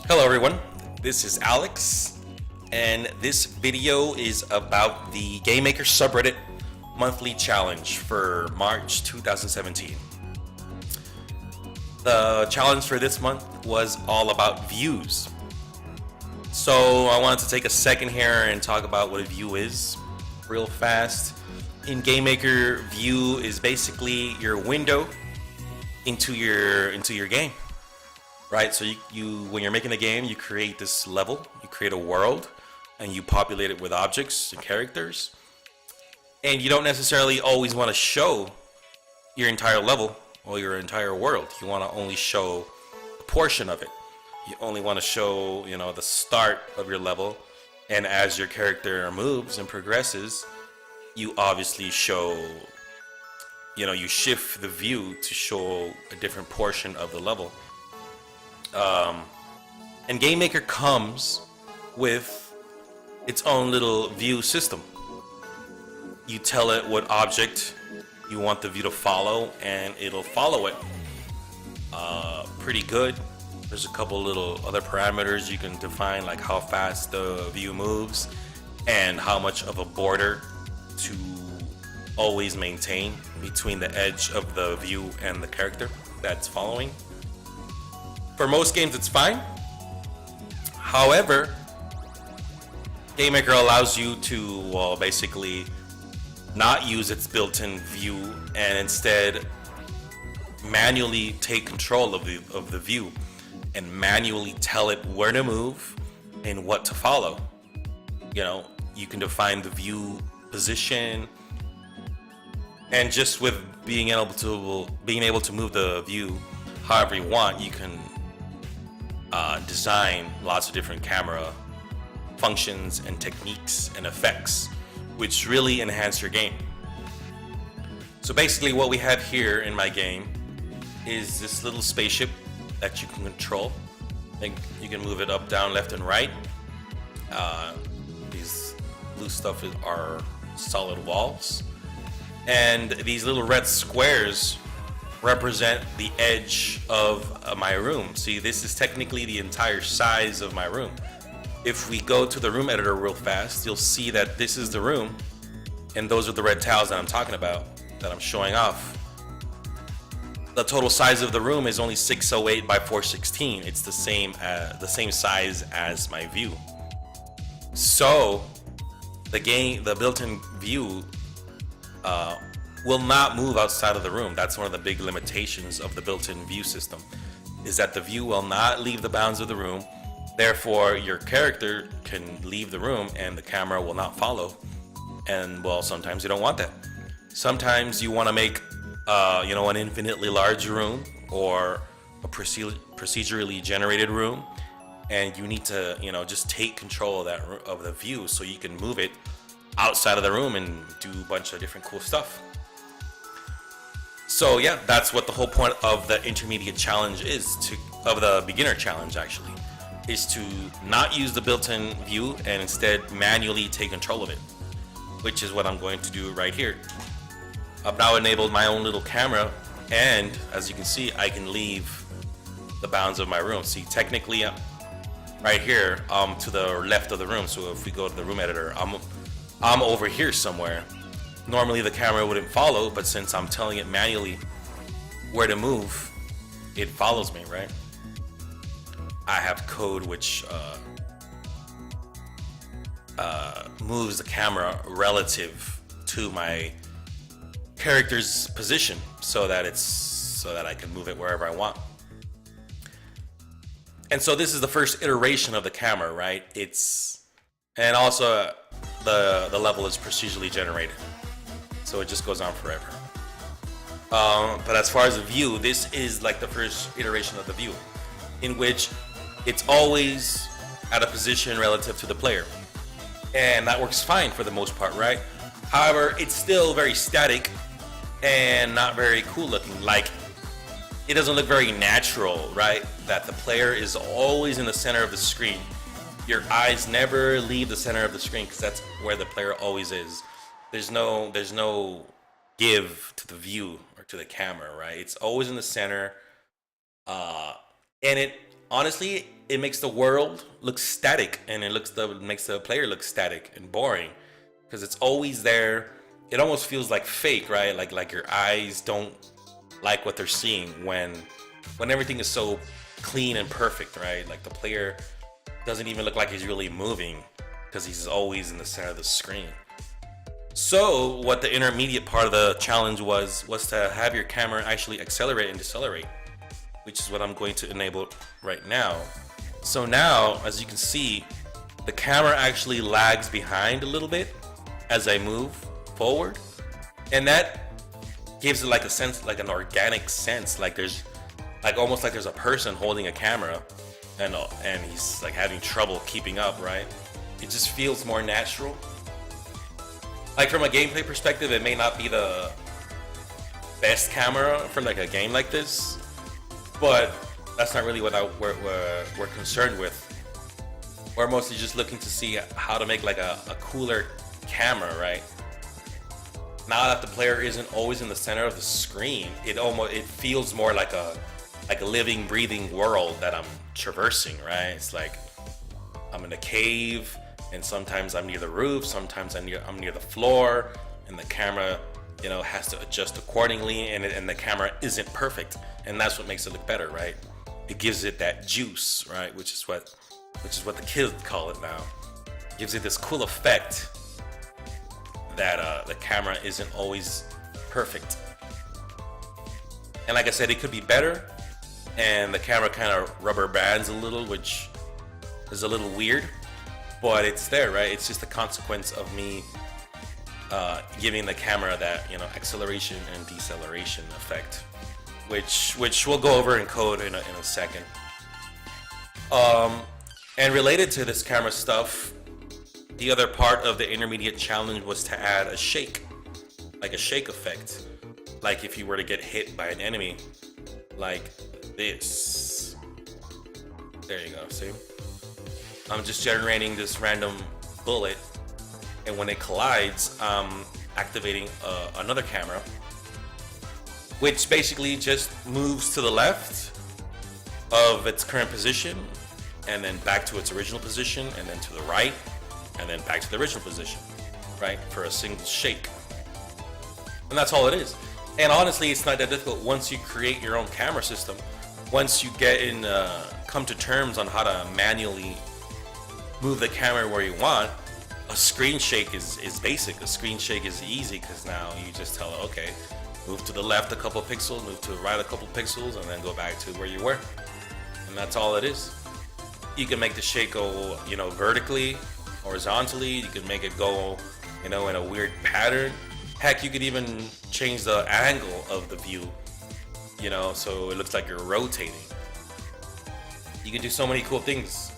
Hello everyone, this is Alex, and this video is about the Gamemaker Subreddit monthly challenge for March 2017. The challenge for this month was all about views. So I wanted to take a second here and talk about what a view is real fast. In Gamemaker, view is basically your window into your game. Right, so you when you're making a game, you create this level, you create a world, and you populate it with objects and characters. And you don't necessarily always want to show your entire level or your entire world. You want to only show a portion of it. You only want to show, the start of your level, and as your character moves and progresses, you obviously show, you shift the view to show a different portion of the level. And Gamemaker comes with its own little view system. You tell it what object you want the view to follow, and it'll follow it. Pretty good. There's a couple little other parameters you can define, like how fast the view moves and how much of a border to always maintain between the edge of the view and the character that's following. For most games, it's fine. However, Gamemaker allows you to, basically not use its built-in view and instead manually take control of the view and manually tell it where to move and what to follow. You can define the view position, and just with being able to move the view however you want, you can design lots of different camera functions and techniques and effects, which really enhance your game. So basically what we have here in my game is this little spaceship that you can control. You can move it up, down, left, and right. These blue stuff are solid walls, and these little red squares represent the edge of my room. See, this is technically the entire size of my room. If we go to the room editor real fast, you'll see that this is the room, and those are the red tiles that I'm talking about, that I'm showing off. The total size of the room is only 608 by 416. It's the same size as my view. So the built-in view will not move outside of the room. That's one of the big limitations of the built-in view system, is that the view will not leave the bounds of the room. Therefore, your character can leave the room and the camera will not follow. And sometimes you don't want that. Sometimes you want to make, an infinitely large room or a procedurally generated room, and you need to, just take control of the view so you can move it outside of the room and do a bunch of different cool stuff. So yeah, that's what the whole point of the intermediate challenge is, of the beginner challenge actually, is to not use the built-in view and instead manually take control of it, which is what I'm going to do right here. I've now enabled my own little camera, and as you can see, I can leave the bounds of my room. See, technically, right here, to the left of the room. So if we go to the room editor, I'm over here somewhere. Normally the camera wouldn't follow, but since I'm telling it manually where to move, it follows me, right? I have code which moves the camera relative to my character's position so that I can move it wherever I want. And so this is the first iteration of the camera, right? And also the level is procedurally generated, so it just goes on forever. But as far as the view, this is like the first iteration of the view, in which it's always at a position relative to the player, and that works fine for the most part, right? However, it's still very static and not very cool looking. Like, it doesn't look very natural, right? That the player is always in the center of the screen. Your eyes never leave the center of the screen, because that's where the player always is. There's no give to the view or to the camera, right? It's always in the center. And it honestly, it makes the world look static, and makes the player look static and boring because it's always there. It almost feels like fake, right? Like your eyes don't like what they're seeing when everything is so clean and perfect, right? Like the player doesn't even look like he's really moving because he's always in the center of the screen. So what the intermediate part of the challenge was to have your camera actually accelerate and decelerate, which is what I'm going to enable right now. So now, as you can see, the camera actually lags behind a little bit as I move forward, and that gives it like a sense, like an organic sense, like there's like almost like there's a person holding a camera and he's like having trouble keeping up, right? It just feels more natural. Like from a gameplay perspective, it may not be the best camera for like a game like this, but that's not really what we're concerned with. We're mostly just looking to see how to make like a cooler camera, right? Now that the player isn't always in the center of the screen, it feels more like a living, breathing world that I'm traversing, right? It's like I'm in a cave, and sometimes I'm near the roof, sometimes I'm near the floor, and the camera, you know, has to adjust accordingly, and the camera isn't perfect, and that's what makes it look better, right? It gives it that juice, right? Which is what the kids call it now. It gives it this cool effect that the camera isn't always perfect. And like I said, it could be better, and the camera kind of rubber bands a little, which is a little weird, but it's there, right? It's just a consequence of me giving the camera that, you know, acceleration and deceleration effect, which we'll go over in code in a second. And related to this camera stuff, the other part of the intermediate challenge was to add a shake, like a shake effect, like if you were to get hit by an enemy, like this. There you go, see? I'm just generating this random bullet, and when it collides, I'm activating another camera, which basically just moves to the left of its current position, and then back to its original position, and then to the right, and then back to the original position, right? For a single shake. And that's all it is. And honestly, it's not that difficult once you create your own camera system. Once you come to terms on how to manually move the camera where you want, a screen shake is basic. A screen shake is easy because now you just tell it, okay, move to the left a couple pixels, move to the right a couple pixels, and then go back to where you were. And that's all it is. You can make the shake go, you know, vertically, horizontally. You can make it go, you know, in a weird pattern. Heck, you could even change the angle of the view, you know, so it looks like you're rotating. You can do so many cool things,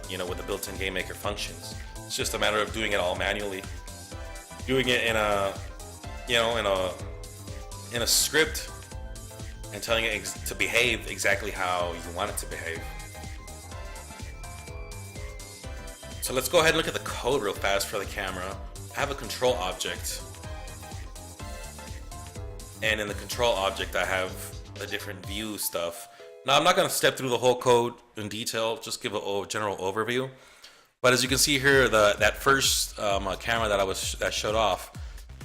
you know, with the built-in Gamemaker functions. It's just a matter of doing it all manually, doing it in a, you know, in a script, and telling it to behave exactly how you want it to behave. So let's go ahead and look at the code real fast for the camera. I have a control object, and in the control object I have the different view stuff. Now I'm not going to step through the whole code in detail, just give a general overview. But as you can see here, that first camera that showed off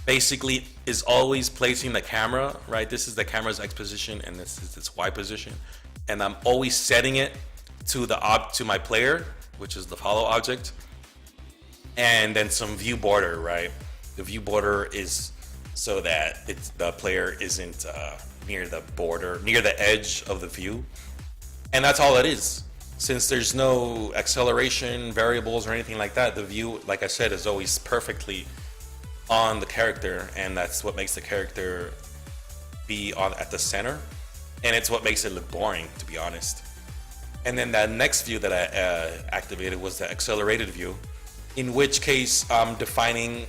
basically is always placing the camera, right? This is the camera's X position, and this is its Y position, and I'm always setting it to my player, which is the follow object, and then some view border, right? The view border is so that the player isn't near the border, near the edge of the view, and that's all it is. Since there's no acceleration variables or anything like that, the view, like I said, is always perfectly on the character, and that's what makes the character be at the center, and it's what makes it look boring, to be honest. And then that next view that I activated was the accelerated view, in which case I'm defining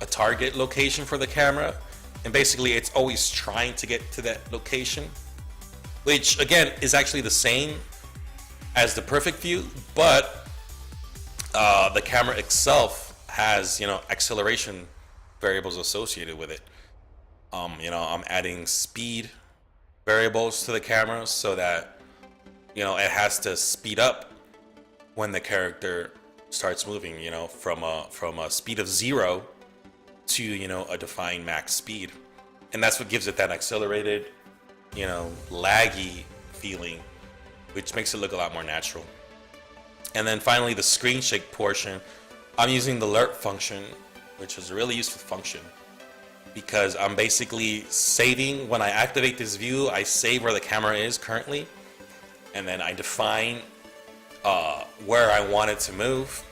a target location for the camera, and basically it's always trying to get to that location, which again is actually the same as the perfect view, but the camera itself has, you know, acceleration variables associated with it. You know, I'm adding speed variables to the camera so that, you know, it has to speed up when the character starts moving, from a speed of 0 to, a defined max speed. And that's what gives it that accelerated, laggy feeling, which makes it look a lot more natural. And then finally, the screen shake portion, I'm using the lerp function, which is a really useful function, because I'm basically saving. When I activate this view, I save where the camera is currently, and then I define where I want it to move,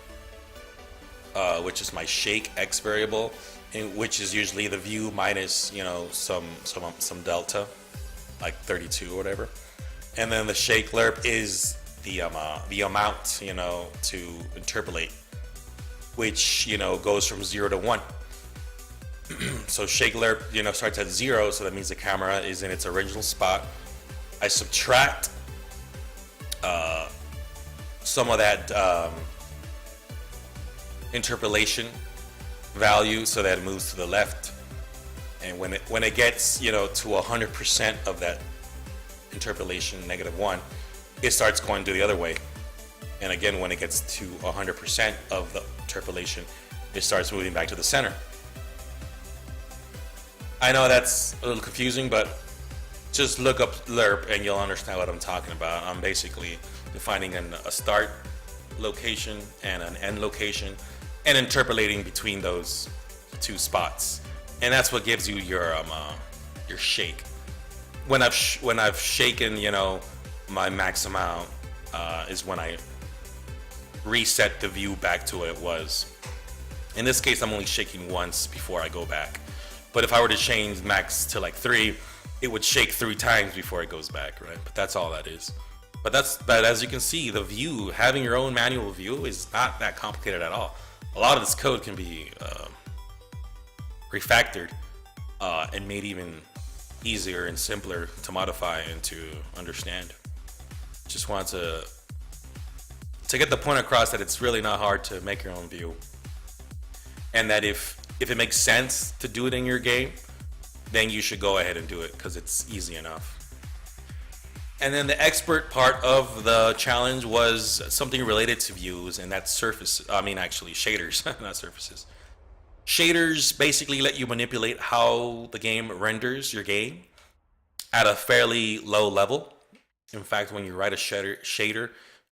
which is my shake X variable, which is usually the view minus some delta, like 32 or whatever. And then the shake lerp is the amount to interpolate, which goes from 0 to 1. So shake lerp starts at 0, so that means the camera is in its original spot. I subtract some of that interpolation value so that it moves to the left, and when it gets to 100% of that interpolation, -1, it starts going to the other way. And again, when it gets to 100% of the interpolation, it starts moving back to the center. I know that's a little confusing, but just look up lerp and you'll understand what I'm talking about. I'm basically defining a start location and an end location and interpolating between those two spots. And that's what gives you your shake. When I've shaken, my max amount is when I reset the view back to what it was. In this case, I'm only shaking once before I go back. But if I were to change max to like 3, it would shake 3 times before it goes back, right? But that's all that is. But as you can see, the view, having your own manual view is not that complicated at all. A lot of this code can be refactored and made even easier and simpler to modify and to understand. Just want to get the point across that it's really not hard to make your own view, and that if it makes sense to do it in your game, then you should go ahead and do it because it's easy enough. And then the expert part of the challenge was something related to views, and that's shaders, not surfaces. Shaders basically let you manipulate how the game renders your game at a fairly low level. In fact, when you write a shader,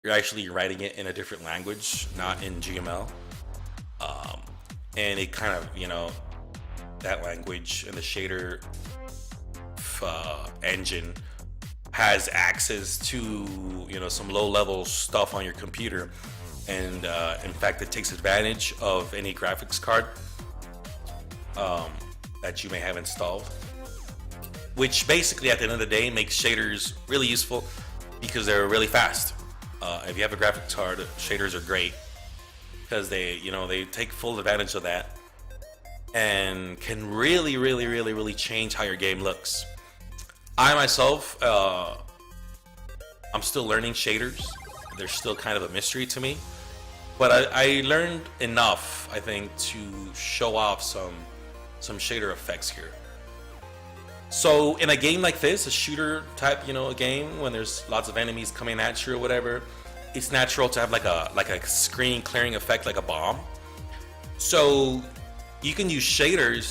you're actually writing it in a different language, not in GML. And it kind of, that language and the shader engine has access to, some low-level stuff on your computer. And in fact, it takes advantage of any graphics card that you may have installed, which basically at the end of the day makes shaders really useful because they're really fast. If you have a graphics card, shaders are great because they take full advantage of that and can really, really, really, really change how your game looks. I myself, I'm still learning shaders. They're still kind of a mystery to me, but I learned enough, I think, to show off some shader effects here. So in a game like this, a shooter type, a game when there's lots of enemies coming at you or whatever, it's natural to have like a screen clearing effect, like a bomb. So you can use shaders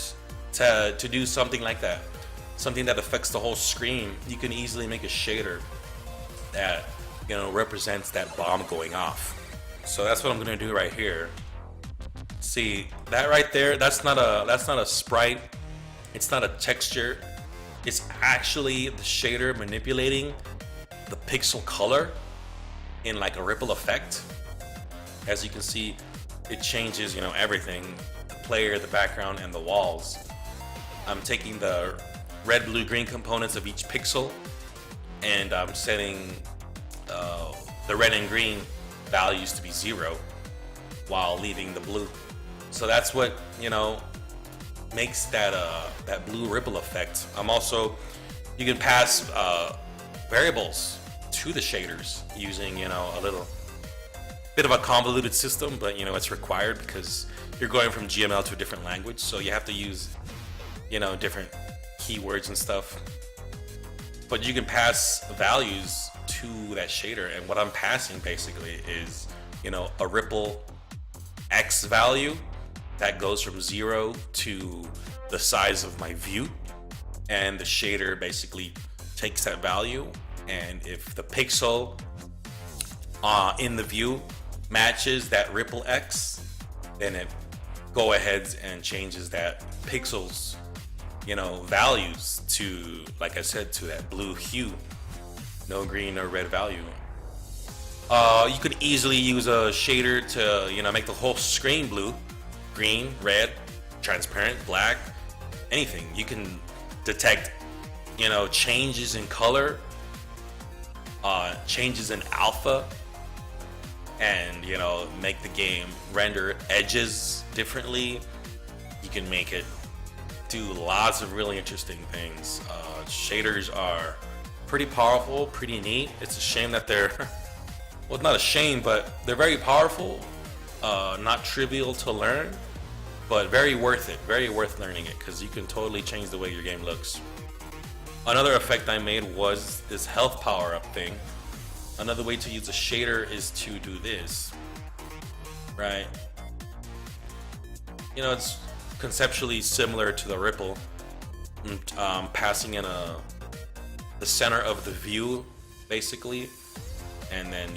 to do something like that, something that affects the whole screen. You can easily make a shader that represents that bomb going off. So that's what I'm gonna do right here. See that right there? That's not a sprite. It's not a texture. It's actually the shader manipulating the pixel color in like a ripple effect. As you can see, it changes, everything, the player, the background, and the walls. I'm taking the red, blue, green components of each pixel, and I'm setting the red and green values to be 0 while leaving the blue. So that's what, makes that blue ripple effect. You can pass variables to the shaders using a little bit of a convoluted system, but it's required because you're going from GML to a different language, so you have to use different keywords and stuff. But you can pass values to that shader, and what I'm passing basically is a ripple X value that goes from 0 to the size of my view, and the shader basically takes that value, and if the pixel in the view matches that ripple X, then it go ahead and changes that pixels values to, like I said, to that blue hue, no green or red value. You could easily use a shader to make the whole screen blue, green, red, transparent, black, anything. You can detect changes in color, changes in alpha, and make the game render edges differently. You can make it do lots of really interesting things. Shaders are pretty powerful, pretty neat. It's a shame that they're well, it's not a shame, but they're very powerful, not trivial to learn, but very worth it, very worth learning it, because you can totally change the way your game looks. Another effect I made was this health power-up thing. Another way to use a shader is to do this, right? It's conceptually similar to the ripple, passing in the center of the view, basically, and then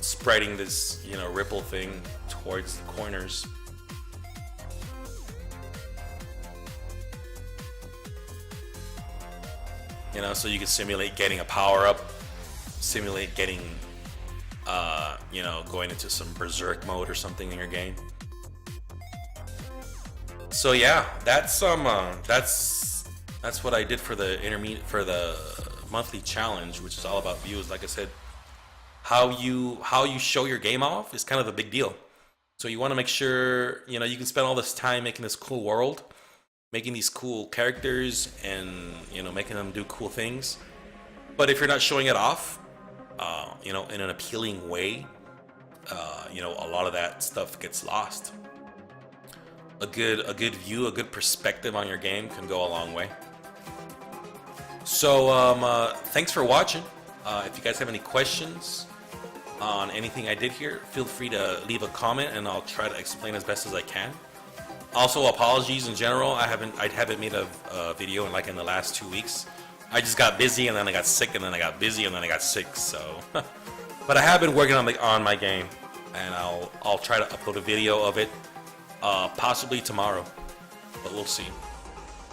spreading this ripple thing towards the corners. So you can simulate getting a power up, simulate getting going into some berserk mode or something in your game. So yeah, that's what I did for the monthly challenge, which is all about views. Like I said, how you show your game off is kind of a big deal. So you want to make sure you can spend all this time making this cool world, making these cool characters, and making them do cool things. But if you're not showing it off, in an appealing way, a lot of that stuff gets lost. A good view, a good perspective on your game can go a long way. So thanks for watching. If you guys have any questions on anything I did here, feel free to leave a comment and I'll try to explain as best as I can. Also, apologies in general. I haven't made a video in the last 2 weeks. I just got busy, and then I got sick, and then I got busy, and then I got sick. So, but I have been working on my game, and I'll try to upload a video of it, possibly tomorrow, but we'll see.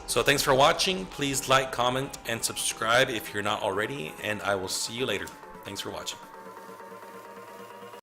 So thanks for watching. Please like, comment, and subscribe if you're not already, and I will see you later. Thanks for watching.